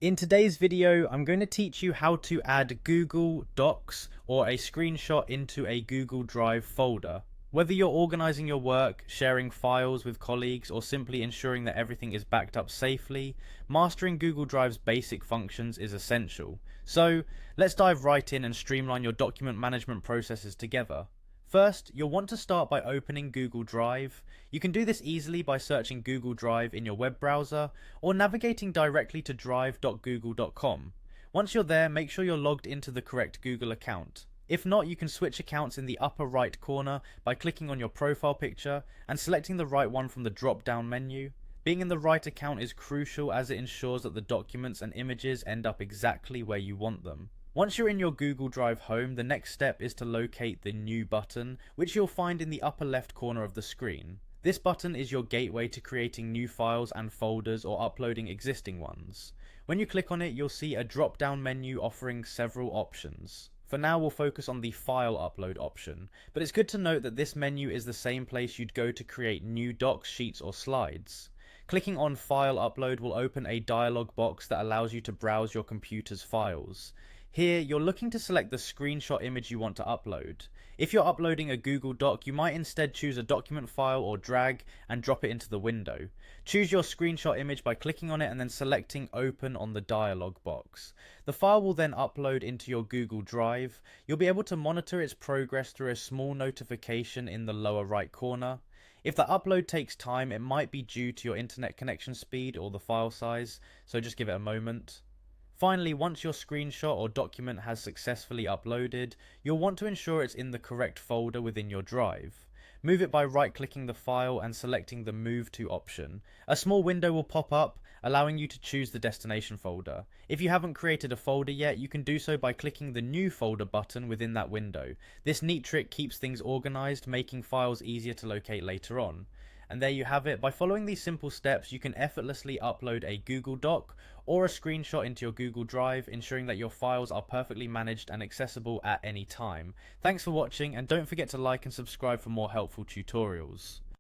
In today's video, I'm going to teach you how to add Google Docs or a screenshot into a Google Drive folder. Whether you're organizing your work, sharing files with colleagues, or simply ensuring that everything is backed up safely, mastering Google Drive's basic functions is essential. So, let's dive right in and streamline your document management processes together. First, you'll want to start by opening Google Drive. You can do this easily by searching Google Drive in your web browser or navigating directly to drive.google.com. Once you're there, make sure you're logged into the correct Google account. If not, you can switch accounts in the upper right corner by clicking on your profile picture and selecting the right one from the drop-down menu. Being in the right account is crucial as it ensures that the documents and images end up exactly where you want them. Once you're in your Google Drive home, the next step is to locate the New button, which you'll find in the upper left corner of the screen. This button is your gateway to creating new files and folders or uploading existing ones. When you click on it, you'll see a drop-down menu offering several options. For now, we'll focus on the File Upload option, but it's good to note that this menu is the same place you'd go to create new docs, sheets, or slides. Clicking on File Upload will open a dialog box that allows you to browse your computer's files. Here, you're looking to select the screenshot image you want to upload. If you're uploading a Google Doc, you might instead choose a document file or drag and drop it into the window. Choose your screenshot image by clicking on it and then selecting Open on the dialog box. The file will then upload into your Google Drive. You'll be able to monitor its progress through a small notification in the lower right corner. If the upload takes time, it might be due to your internet connection speed or the file size, so just give it a moment. Finally, once your screenshot or document has successfully uploaded, you'll want to ensure it's in the correct folder within your drive. Move it by right-clicking the file and selecting the Move To option. A small window will pop up, allowing you to choose the destination folder. If you haven't created a folder yet, you can do so by clicking the New Folder button within that window. This neat trick keeps things organized, making files easier to locate later on. And there you have it. By following these simple steps, you can effortlessly upload a Google Doc or a screenshot into your Google Drive, ensuring that your files are perfectly managed and accessible at any time. Thanks for watching, and don't forget to like and subscribe for more helpful tutorials.